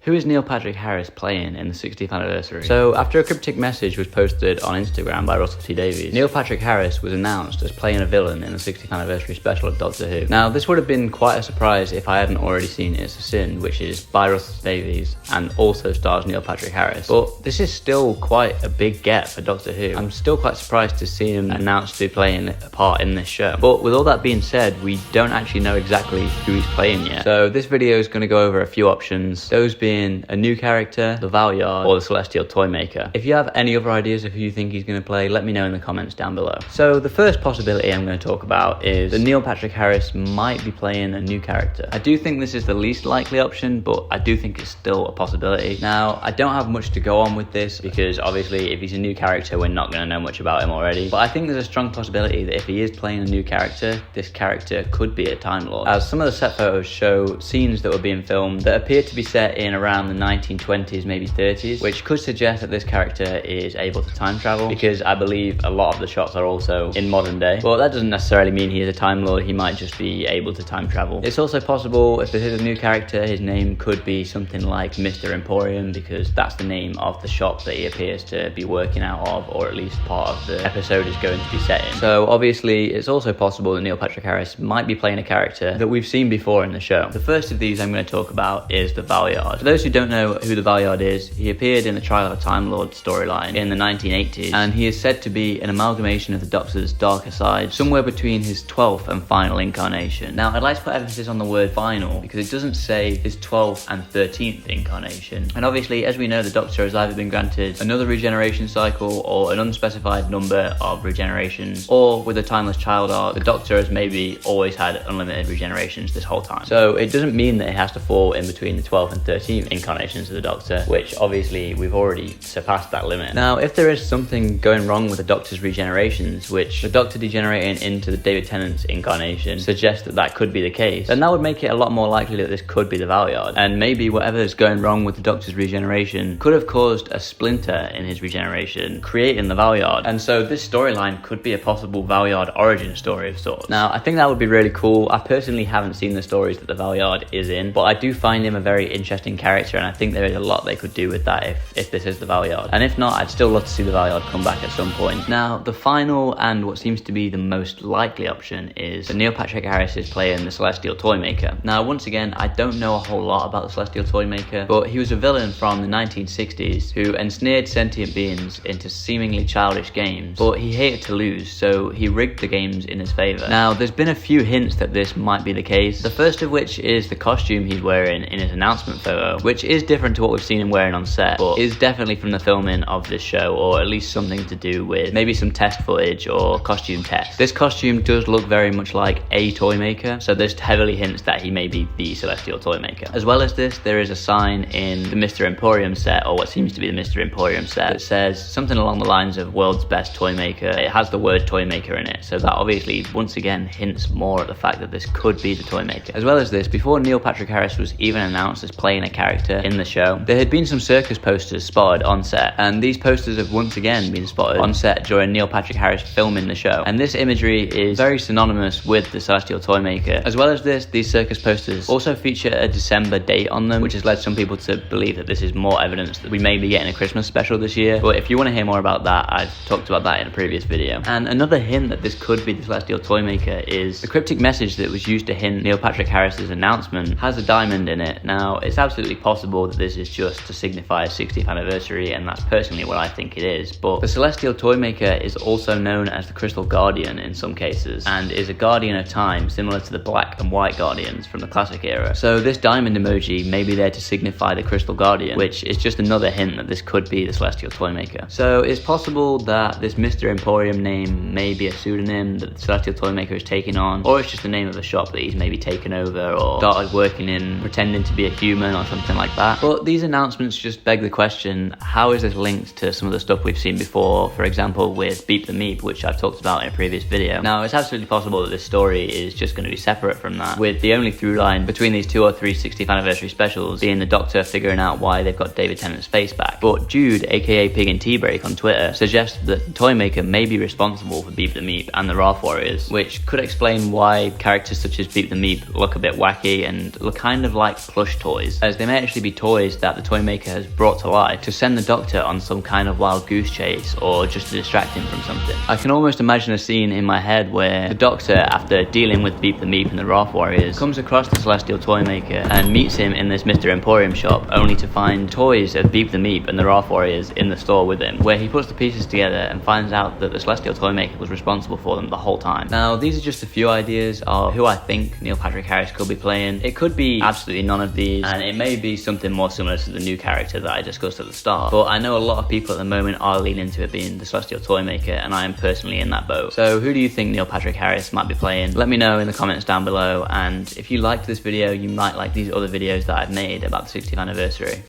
Who is Neil Patrick Harris playing in the 60th anniversary? So, after a cryptic message was posted on Instagram by Russell T Davies, Neil Patrick Harris was announced as playing a villain in the 60th anniversary special of Doctor Who. Now, this would have been quite a surprise if I hadn't already seen It's a Sin, which is by Russell T Davies and also stars Neil Patrick Harris. But this is still quite a big get for Doctor Who. I'm still quite surprised to see him announced to be playing a part in this show. But with all that being said, we don't actually know exactly who he's playing yet. So this video is going to go over a few options, those being a new character, the Valeyard, or the Celestial Toymaker. If you have any other ideas of who you think he's going to play, let me know in the comments down below. So the first possibility I'm going to talk about is that Neil Patrick Harris might be playing a new character. I do think this is the least likely option, but I do think it's still a possibility. Now, I don't have much to go on with this because obviously if he's a new character, we're not going to know much about him already. But I think there's a strong possibility that if he is playing a new character, this character could be a Time Lord, as some of the set photos show scenes that were being filmed that appear to be set in around the 1920s, maybe 30s, which could suggest that this character is able to time travel, because I believe a lot of the shots are also in modern day. But that doesn't necessarily mean he is a Time Lord. He might just be able to time travel. It's also possible, if this is a new character, his name could be something like Mr. Emporium, because that's the name of the shop that he appears to be working out of, or at least part of the episode is going to be set in. So obviously it's also possible that Neil Patrick Harris might be playing a character that we've seen before in the show. The first of these I'm going to talk about is the Valeyard. For those who don't know who the Valeyard is, he appeared in the Trial of a Time Lord storyline in the 1980s, and he is said to be an amalgamation of the Doctor's darker side, somewhere between his 12th and final incarnation. Now, I'd like to put emphasis on the word final, because it doesn't say his 12th and 13th incarnation. And obviously, as we know, the Doctor has either been granted another regeneration cycle or an unspecified number of regenerations, or with the Timeless Child arc, the Doctor has maybe always had unlimited regenerations this whole time. So it doesn't mean that it has to fall in between the 12th and 13th incarnations of the Doctor, which obviously we've already surpassed that limit. Now, if there is something going wrong with the Doctor's regenerations, which the Doctor degenerating into the David Tennant's incarnation suggests that that could be the case, then that would make it a lot more likely that this could be the Valeyard. And maybe whatever is going wrong with the Doctor's regeneration could have caused a splinter in his regeneration, creating the Valeyard. And so this storyline could be a possible Valeyard origin story of sorts. Now, I think that would be really cool. I personally haven't seen the stories that the Valeyard is in, but I do find him a very interesting character, and I think there is a lot they could do with that if this is the Valeyard. And if not, I'd still love to see the Valeyard come back at some point. Now, the final and what seems to be the most likely option is that Neil Patrick Harris is playing the Celestial Toymaker. Now, once again, I don't know a whole lot about the Celestial Toymaker, but he was a villain from the 1960s who ensnared sentient beings into seemingly childish games, but he hated to lose, so he rigged the games in his favor. Now, there's been a few hints that this might be the case, the first of which is the costume he's wearing in his announcement photo, which is different to what we've seen him wearing on set, but is definitely from the filming of this show, or at least something to do with maybe some test footage or costume tests. This costume does look very much like a Toymaker, so this heavily hints that he may be the Celestial Toymaker. As well as this, there is a sign in the Mr. Emporium set, or what seems to be the Mr. Emporium set, that says something along the lines of World's Best Toymaker. It has the word Toymaker in it, so that obviously once again hints more at the fact that this could be the Toymaker. As well as this, before Neil Patrick Harris was even announced as playing a character in the show, there had been some circus posters spotted on set, and these posters have once again been spotted on set during Neil Patrick Harris filming the show, and this imagery is very synonymous with the Celestial Toymaker. As well as this, these circus posters also feature a December date on them, which has led some people to believe that this is more evidence that we may be getting a Christmas special this year. But if you want to hear more about that, I've talked about that in a previous video. And another hint that this could be the Celestial Toymaker is the cryptic message that was used to hint Neil Patrick Harris's announcement has a diamond in it. Now, it's absolutely possible that this is just to signify a 60th anniversary, and that's personally what I think it is, but the Celestial Toymaker is also known as the Crystal Guardian in some cases, and is a guardian of time similar to the black and white guardians from the classic era. So this diamond emoji may be there to signify the Crystal Guardian, which is just another hint that this could be the Celestial Toymaker. So it's possible that this Mr. Emporium name may be a pseudonym that the Celestial Toymaker is taking on, or it's just the name of a shop that he's maybe taken over or started working in, pretending to be a human or something like that. But these announcements just beg the question, how is this linked to some of the stuff we've seen before, for example with Beep the Meep, which I've talked about in a previous video. Now, it's absolutely possible that this story is just going to be separate from that, with the only through line between these 2 or 3 60th anniversary specials being the Doctor figuring out why they've got David Tennant's face back. But Jude, aka Pig and Tea Break on Twitter, suggests that the Toymaker may be responsible for Beep the Meep and the Wrath Warriors, which could explain why characters such as Beep the Meep look a bit wacky and look kind of like plush toys, as they may actually be toys that the Toymaker has brought to life to send the Doctor on some kind of wild goose chase, or just to distract him from something. I can almost imagine a scene in my head where the Doctor, after dealing with Beep the Meep and the Wrath Warriors, comes across the Celestial Toymaker and meets him in this Mr. Emporium shop, only to find toys of Beep the Meep and the Wrath Warriors in the store with him, where he puts the pieces together and finds out that the Celestial Toymaker was responsible for them the whole time. Now, these are just a few ideas of who I think Neil Patrick Harris could be playing. It could be absolutely none of these, and it may be something more similar to the new character that I discussed at the start, but I know a lot of people at the moment are leaning to it being the Celestial Toymaker, and I am personally in that boat. So who do you think Neil Patrick Harris might be playing? Let me know in the comments down below, and if you liked this video, you might like these other videos that I've made about the 60th anniversary.